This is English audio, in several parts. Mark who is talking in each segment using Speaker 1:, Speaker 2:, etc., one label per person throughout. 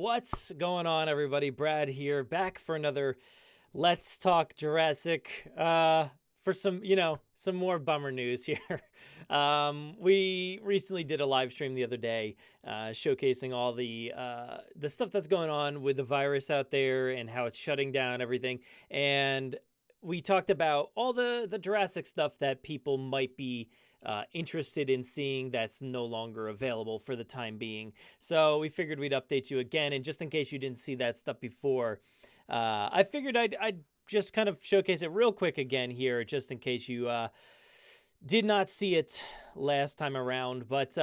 Speaker 1: What's going on, everybody? Brad here, back for another Let's Talk Jurassic. For some more bummer news here. We recently did a live stream the other day, showcasing all the stuff that's going on with the virus out there and how it's shutting down everything. And we talked about all the Jurassic stuff that people might be interested in seeing that's no longer available for the time being. So we figured we'd update you again, and just in case you didn't see that stuff before, I figured I'd just kind of showcase it real quick again here, just in case you did not see it last time around. But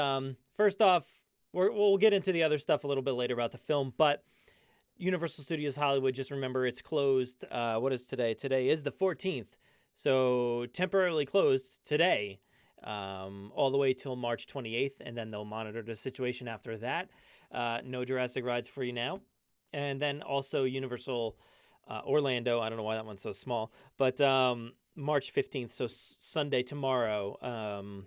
Speaker 1: first off, we'll get into the other stuff a little bit later about the film, but Universal Studios Hollywood, just remember it's closed. What is today? Today is the 14th. So temporarily closed today, all the way till March 28th, and then they'll monitor the situation after that. No Jurassic rides for you now. And then also Universal Orlando, I don't know why that one's so small, but March 15th, so Sunday, tomorrow,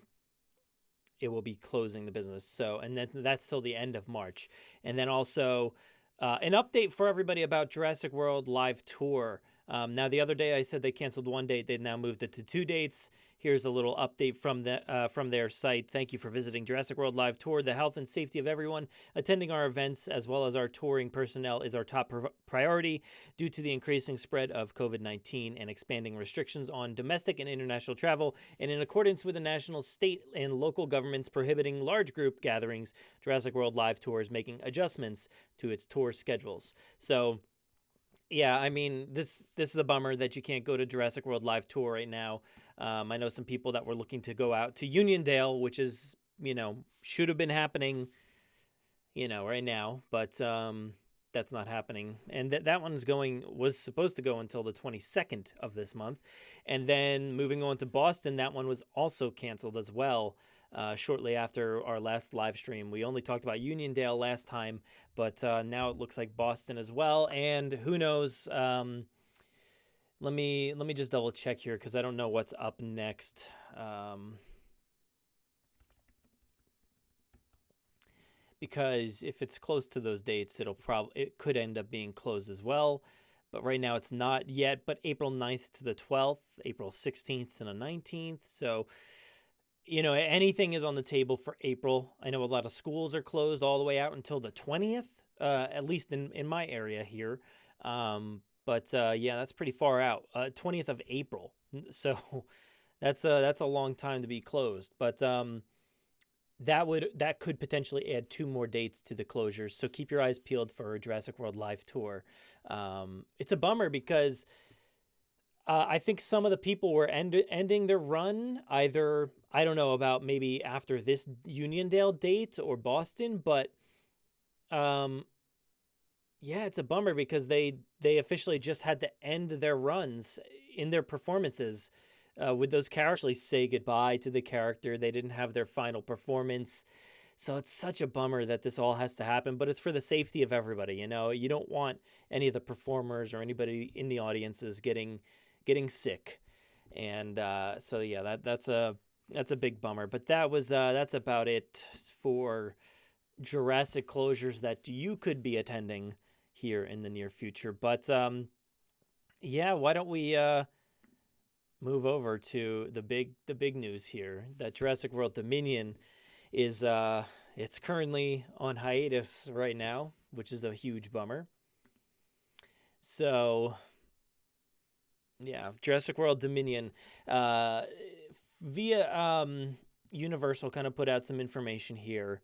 Speaker 1: it will be closing the business. So, and then that's till the end of March. And then also an update for everybody about Jurassic World Live Tour. Now, the other day I said they canceled one date. They've now moved it to 2 dates. Here's a little update from their site. Thank you for visiting Jurassic World Live Tour. The health and safety of everyone attending our events, as well as our touring personnel, is our top priority due to the increasing spread of COVID-19 and expanding restrictions on domestic and international travel. And in accordance with the national, state, and local governments prohibiting large group gatherings, Jurassic World Live Tour is making adjustments to its tour schedules. So, yeah, I mean, this is a bummer that you can't go to Jurassic World Live Tour right now. I know some people that were looking to go out to Uniondale, which is, should have been happening, right now, but that's not happening. And that was supposed to go until the 22nd of this month. And then moving on to Boston, that one was also canceled as well. Shortly after our last live stream. We only talked about Uniondale last time, but now it looks like Boston as well. And who knows? Let me just double check here because I don't know what's up next. Because if it's close to those dates, it could end up being closed as well. But right now it's not yet. But April 9th to the 12th, April 16th to the 19th. So, anything is on the table for April. I know a lot of schools are closed all the way out until the 20th, at least in my area here. But yeah, that's pretty far out. 20th of April. So that's a long time to be closed. But that could potentially add 2 more dates to the closures. So keep your eyes peeled for a Jurassic World Live Tour. It's a bummer because I think some of the people were ending their run either, I don't know about maybe after this Uniondale date or Boston, but yeah, it's a bummer because they officially just had to end their runs in their performances with those characters. Actually say goodbye to the character. They didn't have their final performance. So it's such a bummer that this all has to happen, but it's for the safety of everybody. You don't want any of the performers or anybody in the audiences getting sick. And so yeah, that's a big bummer. But that's about it for Jurassic closures that you could be attending here in the near future. But yeah, why don't we move over to the big news here? That Jurassic World Dominion is it's currently on hiatus right now, which is a huge bummer. So yeah, Jurassic World Dominion via Universal kind of put out some information here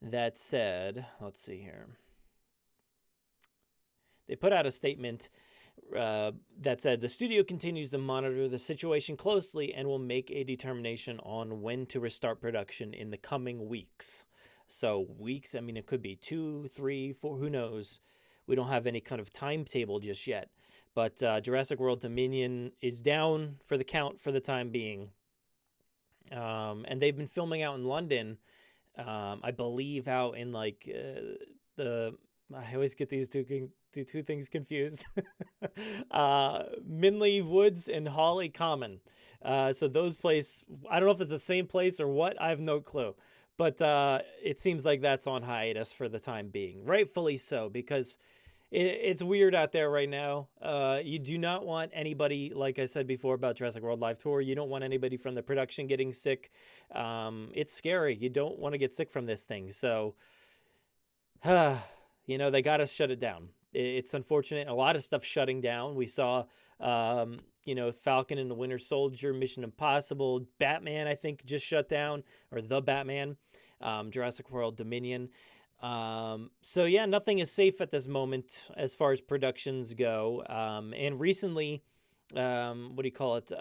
Speaker 1: that said, let's see here. They put out a statement that said the studio continues to monitor the situation closely and will make a determination on when to restart production in the coming weeks. So weeks, I mean, it could be 2, 3, 4, who knows? We don't have any kind of timetable just yet. But Jurassic World Dominion is down for the count for the time being. And they've been filming out in London, I believe out in like I always get these two things confused. Minley Woods and Hawley Common. So those places, I don't know if it's the same place or what. I have no clue. but it seems like that's on hiatus for the time being, rightfully so, because it's weird out there right now. You do not want anybody, like I said before about Jurassic World Live Tour, you don't want anybody from the production getting sick. It's scary. You don't want to get sick from this thing. So, they got to shut it down. It's unfortunate. A lot of stuff shutting down. We saw, Falcon and the Winter Soldier, Mission Impossible, Batman, I think, just shut down, or The Batman, Jurassic World Dominion. So yeah, nothing is safe at this moment as far as productions go. And recently, what do you call it?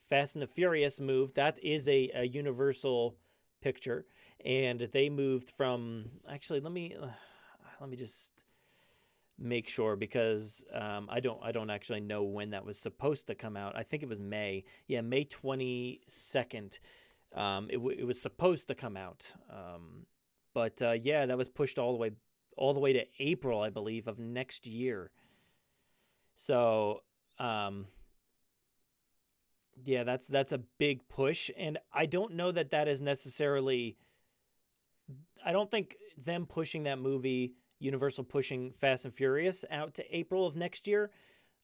Speaker 1: Fast and the Furious moved. That is a Universal picture, and they moved from. Actually, let me just make sure, because I don't actually know when that was supposed to come out. I think it was May. Yeah, May 22nd. It was supposed to come out. But yeah, that was pushed all the way to April, I believe, of next year. So, yeah, that's a big push, and I don't know that is necessarily. I don't think them pushing that movie, Universal pushing Fast and Furious out to April of next year,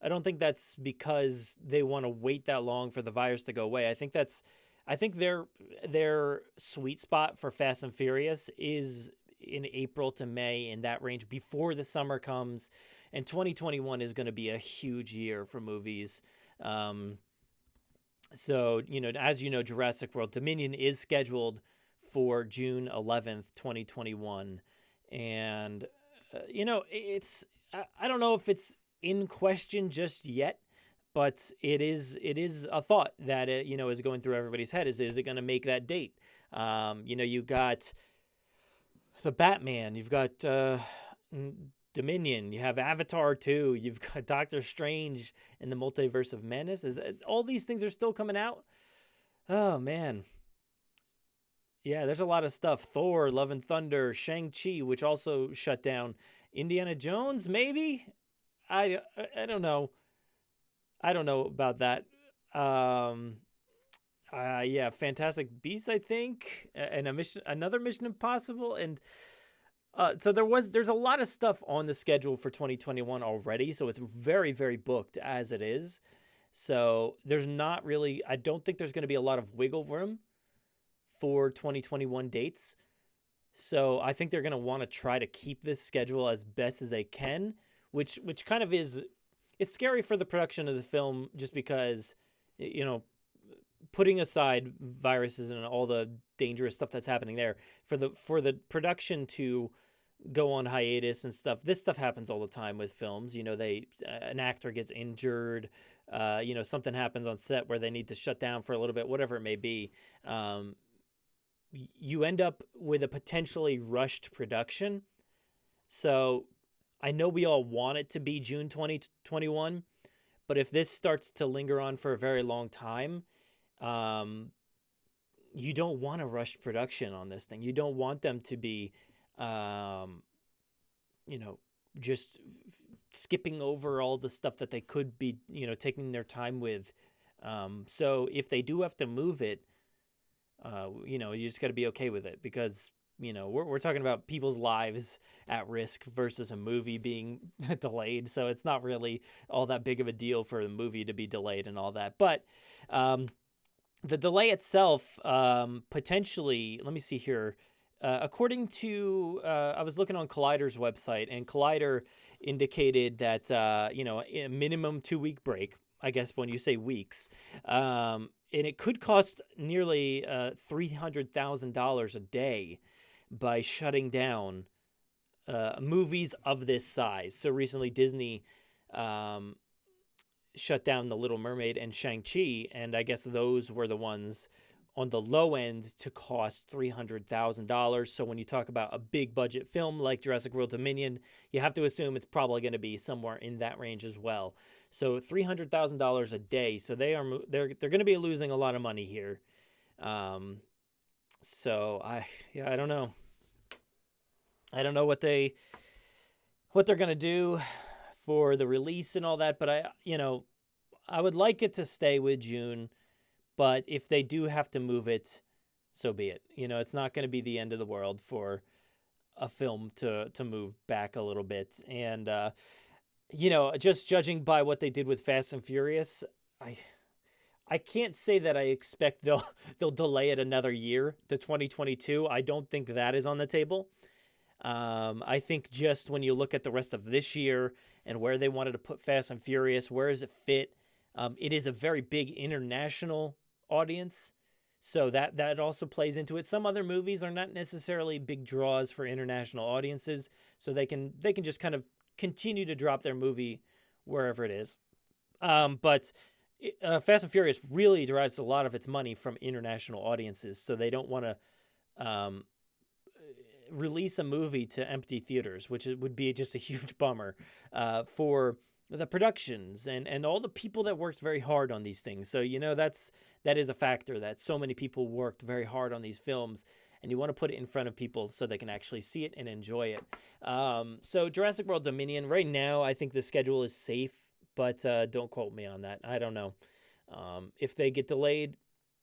Speaker 1: I don't think that's because they want to wait that long for the virus to go away. I think their sweet spot for Fast and Furious is in April to May, in that range, before the summer comes. And 2021 is going to be a huge year for movies. So, as you know, Jurassic World Dominion is scheduled for June 11th, 2021. And, I don't know if it's in question just yet, but it is a thought that is going through everybody's head. Is it going to make that date? You got the Batman, you've got Dominion, you have Avatar 2, you've got Doctor Strange and the Multiverse of Madness. All these things are still coming out? Oh man, yeah. There's a lot of stuff. Thor, Love and Thunder, Shang-Chi, which also shut down. Indiana Jones, maybe. I don't know. I don't know about that. Yeah, Fantastic Beasts, I think, and another Mission Impossible, and so there's a lot of stuff on the schedule for 2021 already. So it's very, very booked as it is. So there's not really. I don't think there's going to be a lot of wiggle room for 2021 dates. So I think they're going to want to try to keep this schedule as best as they can, which kind of is. It's scary for the production of the film, just because, putting aside viruses and all the dangerous stuff that's happening there, for the production to go on hiatus and stuff. This stuff happens all the time with films. An actor gets injured, something happens on set where they need to shut down for a little bit, whatever it may be. You end up with a potentially rushed production. So I know we all want it to be June 2021, but if this starts to linger on for a very long time, you don't want a rushed production on this thing. You don't want them to be, just skipping over all the stuff that they could be, taking their time with. So if they do have to move it, you just got to be okay with it, because we're talking about people's lives at risk versus a movie being delayed. So it's not really all that big of a deal for the movie to be delayed and all that. But the delay itself, potentially, let me see here. According to, I was looking on Collider's website, and Collider indicated that, a minimum 2-week break, I guess when you say weeks, and it could cost nearly $300,000 a day by shutting down movies of this size. So recently Disney shut down The Little Mermaid and Shang-Chi, and I guess those were the ones on the low end to cost $300,000. So when you talk about a big budget film like Jurassic World Dominion, you have to assume it's probably going to be somewhere in that range as well. So $300,000 a day. So they're going to be losing a lot of money here. So I don't know. I don't know what they're going to do for the release and all that, but I would like it to stay with June. But if they do have to move it, so be it. It's not going to be the end of the world for a film to move back a little bit. And just judging by what they did with Fast and Furious, I I can't say that I expect they'll delay it another year to 2022. I don't think that is on the table. I think just when you look at the rest of this year and where they wanted to put Fast and Furious, where does it fit? It is a very big international audience, so that also plays into it. Some other movies are not necessarily big draws for international audiences, so they can just kind of continue to drop their movie wherever it is. But Fast and Furious really derives a lot of its money from international audiences, so they don't want to release a movie to empty theaters, which would be just a huge bummer for the productions and all the people that worked very hard on these things. So that is a factor, that so many people worked very hard on these films, and you want to put it in front of people so they can actually see it and enjoy it. So Jurassic World Dominion, right now, I think the schedule is safe, but don't quote me on that. I don't know. If they get delayed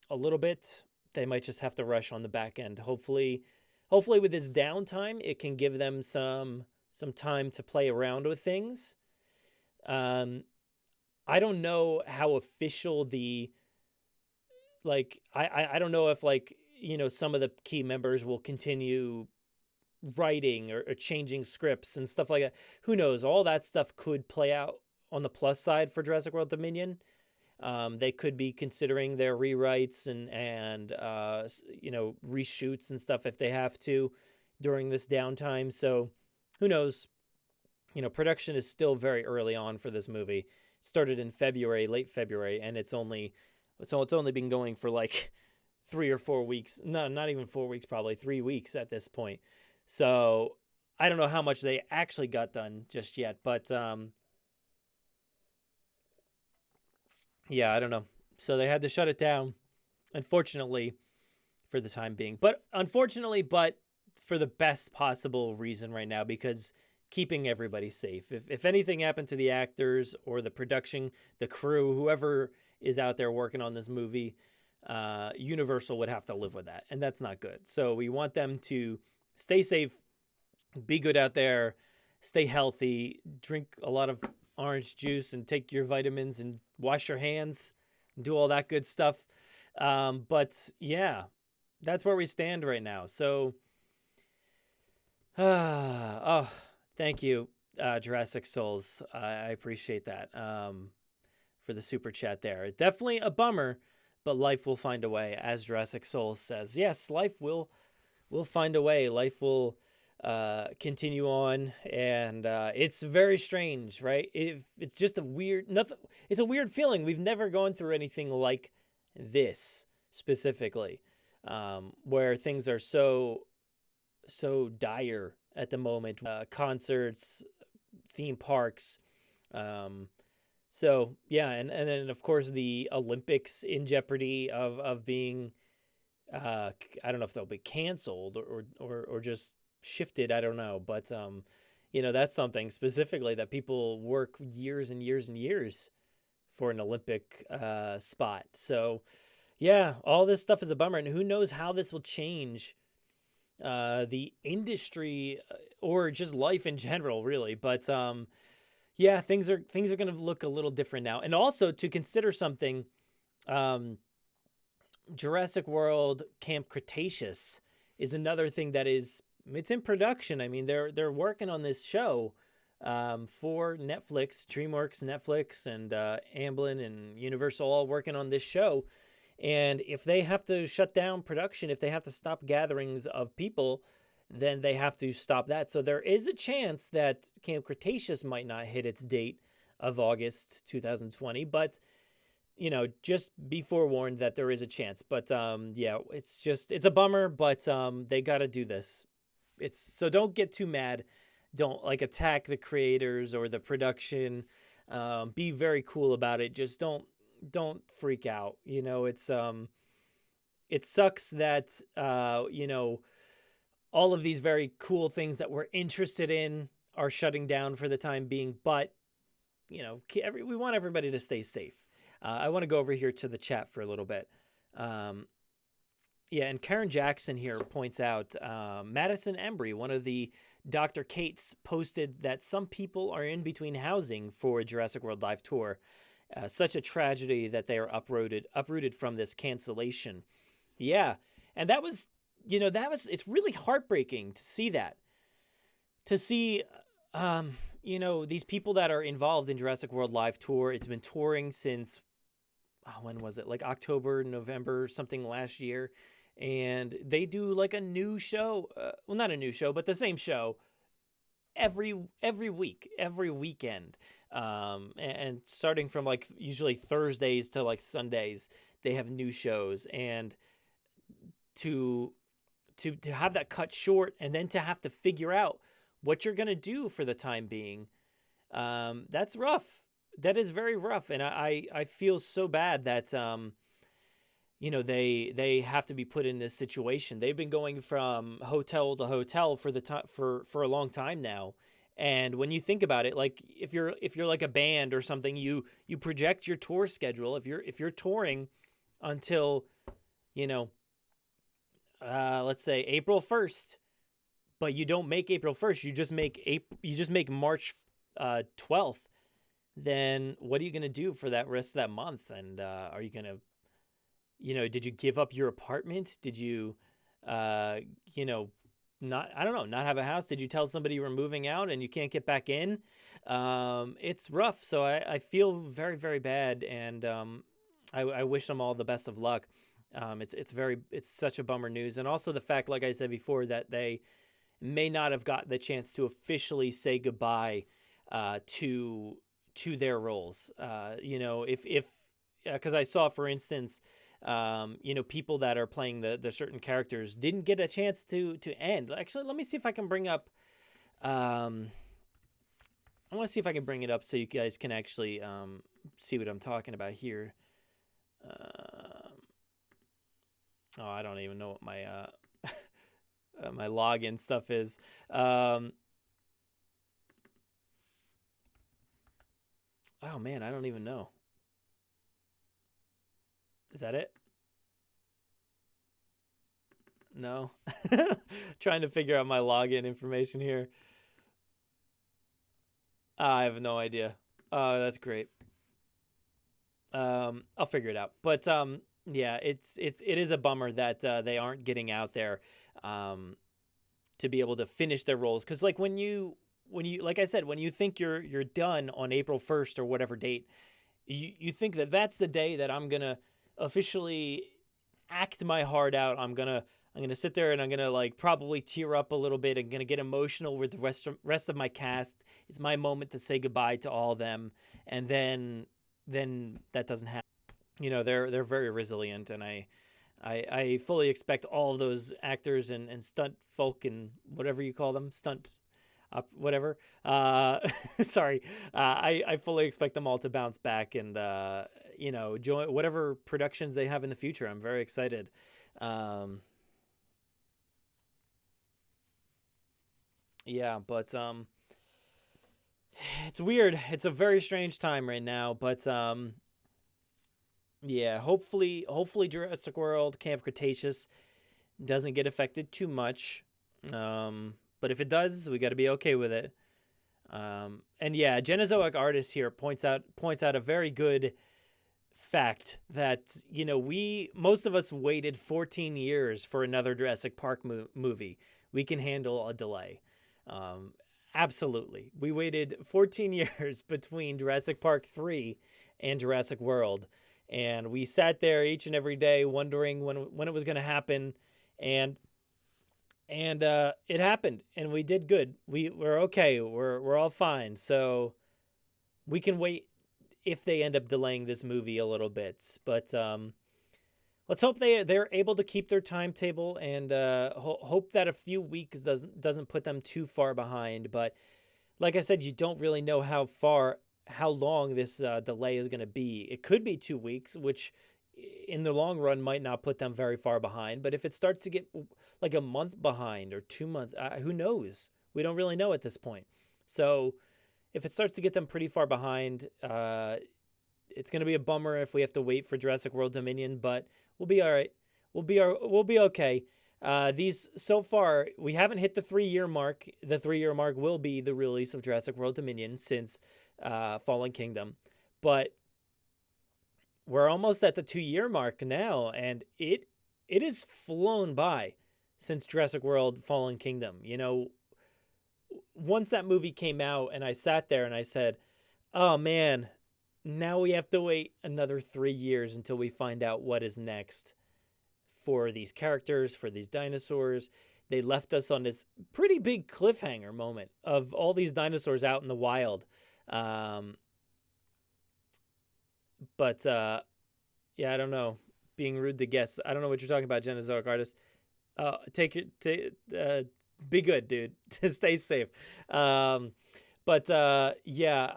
Speaker 1: a little bit, they might just have to rush on the back end. Hopefully with this downtime, it can give them some time to play around with things. I don't know how official I don't know if some of the key members will continue writing or changing scripts and stuff like that. Who knows? All that stuff could play out on the plus side for Jurassic World Dominion. They could be considering their rewrites and reshoots and stuff if they have to during this downtime. So who knows? Production is still very early on for this movie. It started in February, late February, and it's only been going for like 3 or 4 weeks. No, not even 4 weeks, probably 3 weeks at this point. So I don't know how much they actually got done just yet, but yeah, I don't know. So they had to shut it down, unfortunately, for the time being. But for the best possible reason right now, because keeping everybody safe. If anything happened to the actors or the production, the crew, whoever is out there working on this movie, Universal would have to live with that, and that's not good. So we want them to stay safe, be good out there, stay healthy, drink a lot of orange juice and take your vitamins and wash your hands and do all that good stuff. But yeah, that's where we stand right now. So, thank you, Jurassic Souls. I appreciate that for the super chat there. Definitely a bummer, but life will find a way, as Jurassic Souls says. Yes, life will find a way. Life will continue on, and it's very strange, right? It's just it's a weird feeling. We've never gone through anything like this specifically, where things are so dire at the moment. Concerts, theme parks, so yeah, and then of course the Olympics in jeopardy of being I don't know if they'll be canceled or just shifted. I don't know, but that's something specifically that people work years and years and years for, an Olympic spot. So yeah, all this stuff is a bummer, and who knows how this will change the industry or just life in general, really. But yeah, things are going to look a little different now. And also to consider something, Jurassic World Camp Cretaceous is another thing that it's in production. I mean, they're working on this show for Netflix, DreamWorks, Netflix, and Amblin and Universal, all working on this show. And if they have to shut down production, if they have to stop gatherings of people, then they have to stop that. So there is a chance that Camp Cretaceous might not hit its date of August 2020, but just be forewarned that there is a chance. But yeah, it's a bummer, but they got to do this. So don't get too mad. Don't attack the creators or the production. Be very cool about it. Just don't freak out. It sucks that all of these very cool things that we're interested in are shutting down for the time being, but we want everybody to stay safe. I want to go over here to the chat for a little bit. Yeah, and Karen Jackson here points out Madison Embry, one of the Dr. Kates, posted that some people are in between housing for a Jurassic World Live tour. Such a tragedy that they are uprooted from this cancellation. Yeah, and that was, it's really heartbreaking to see that. To see, these people that are involved in Jurassic World Live tour. It's been touring since, when was it? Like October, November, something last year. And they do like a new show. Well, not a new show, but the same show every week, every weekend. And starting from like usually Thursdays to like Sundays, they have new shows. And to have that cut short and then to have to figure out what you're gonna do for the time being, that's rough. That is very rough, and I feel so bad that they have to be put in this situation. They've been going from hotel to hotel for for a long time now. And when you think about it, like if you're like a band or something, you project your tour schedule. If you're touring until, let's say April 1st, but you don't make April 1st, you just make March 12th, then what are you going to do for that rest of that month? And are you going to, did you give up your apartment? Did you, not, I don't know, not have a house? Did you tell somebody you were moving out and you can't get back in? It's rough. So I feel very, very bad. And I wish them all the best of luck. It's such a bummer news. And also the fact, like I said before, that they may not have got the chance to officially say goodbye to their roles. If because I saw, for instance, people that are playing the certain characters didn't get a chance to end. Actually, let me see if I can bring up. I want to see if I can bring it up so you guys can actually see what I'm talking about here. I don't even know what my my login stuff is. Oh man, I don't even know. Is that it? No. Trying to figure out my login information here. I have no idea. Oh, that's great. I'll figure it out. But yeah, it is a bummer that they aren't getting out there to be able to finish their roles. Because like when you like I said, when you think you're done on April 1st or whatever date, you think that that's the day that I'm gonna officially act my heart out. I'm gonna sit there and I'm gonna like probably tear up a little bit. I'm gonna get emotional with the rest of my cast. It's my moment to say goodbye to all of them, and then that doesn't happen. They're very resilient, and I fully expect all of those actors and stunt folk and whatever you call them, stunt whatever. Sorry. I fully expect them all to bounce back and, join whatever productions they have in the future. I'm very excited. Yeah, but it's weird. It's a very strange time right now, but yeah, hopefully Jurassic World Camp Cretaceous doesn't get affected too much. But if it does, we got to be okay with it. And yeah, Genozoic Artist here points out a very good fact that most of us waited 14 years for another Jurassic Park movie. We can handle a delay. Absolutely, we waited 14 years between Jurassic Park 3 and Jurassic World, and we sat there each and every day wondering when it was going to happen, and it happened, and we did good. We're okay. We're all fine. So we can wait if they end up delaying this movie a little bit. But let's hope they're able to keep their timetable, and hope that a few weeks doesn't put them too far behind. But like I said, you don't really know how long this delay is going to be. It could be 2 weeks, which in the long run might not put them very far behind. But if it starts to get like a month behind or 2 months, who knows? We don't really know at this point. So if it starts to get them pretty far behind, it's going to be a bummer if we have to wait for Jurassic World Dominion, but we'll be all right. we'll be okay. These so far we haven't hit the 3-year mark. The 3-year mark will be the release of Jurassic World Dominion since Fallen Kingdom, but we're almost at the 2-year mark now, and it has flown by since Jurassic World Fallen Kingdom. You know, once that movie came out, and I sat there and I said, "Oh man, now we have to wait another 3 years until we find out what is next for these characters, for these dinosaurs." They left us on this pretty big cliffhanger moment of all these dinosaurs out in the wild. But yeah, I don't know. Being rude to guests. I don't know what you're talking about, Genozoic Artist. Be good, dude. Stay safe. But yeah,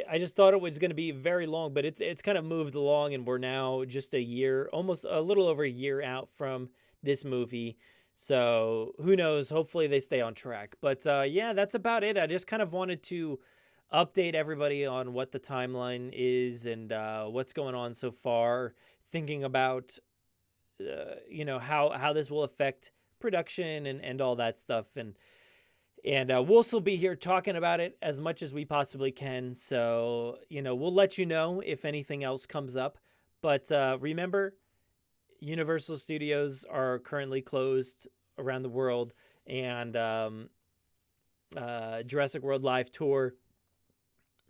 Speaker 1: I just thought it was going to be very long, but it's kind of moved along, and we're now just a year, almost a little over a year out from this movie. So who knows? Hopefully they stay on track. But yeah, that's about it. I just kind of wanted to update everybody on what the timeline is and what's going on so far, thinking about how this will affect production and all that stuff, and we'll still be here talking about it as much as we possibly can. So we'll let you know if anything else comes up, but remember, Universal Studios are currently closed around the world, and Jurassic World Live Tour,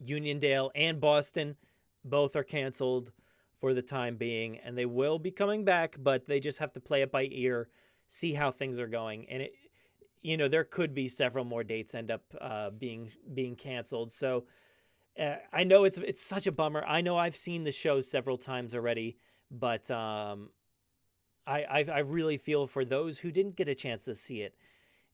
Speaker 1: Uniondale and Boston, both are canceled for the time being, and they will be coming back, but they just have to play it by ear, see how things are going. And there could be several more dates end up being canceled. So I know it's such a bummer. I know I've seen the show several times already, but I really feel for those who didn't get a chance to see it.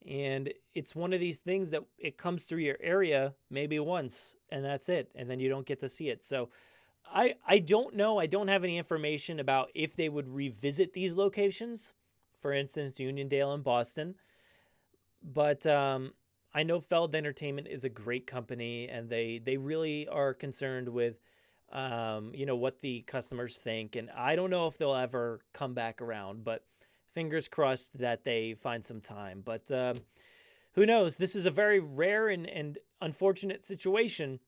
Speaker 1: And it's one of these things that it comes through your area maybe once, and that's it. And then you don't get to see it. So I don't know. I don't have any information about if they would revisit these locations, for instance, Uniondale and Boston. But I know Feld Entertainment is a great company, and they really are concerned with what the customers think. And I don't know if they'll ever come back around, but fingers crossed that they find some time. But who knows? This is a very rare and unfortunate situation,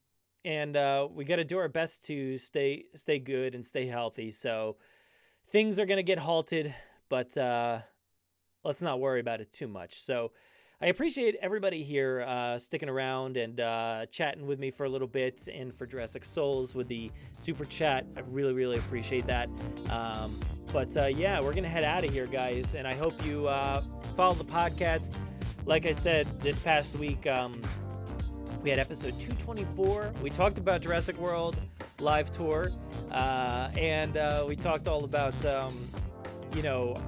Speaker 1: and we got to do our best to stay good and stay healthy. So things are going to get halted, but let's not worry about it too much. So I appreciate everybody here sticking around and chatting with me for a little bit, and for Jurassic Souls with the super chat. I really, really appreciate that. But yeah, we're going to head out of here, guys, and I hope you follow the podcast. Like I said, this past week, we had episode 224. We talked about Jurassic World Live Tour, and we talked all about,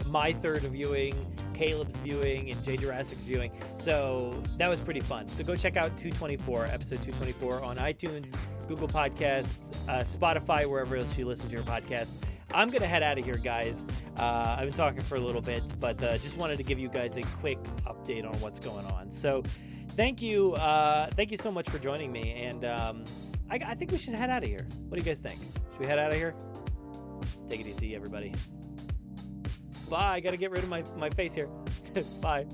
Speaker 1: my third viewing, Caleb's viewing, and Jay Jurassic's viewing. So that was pretty fun. So go check out episode 224 on iTunes, Google Podcasts, Spotify, wherever else you listen to your podcasts. I'm going to head out of here, guys. I've been talking for a little bit, but just wanted to give you guys a quick update on what's going on. So thank you. Thank you so much for joining me. And I think we should head out of here. What do you guys think? Should we head out of here? Take it easy, everybody. Bye. I got to get rid of my face here. Bye.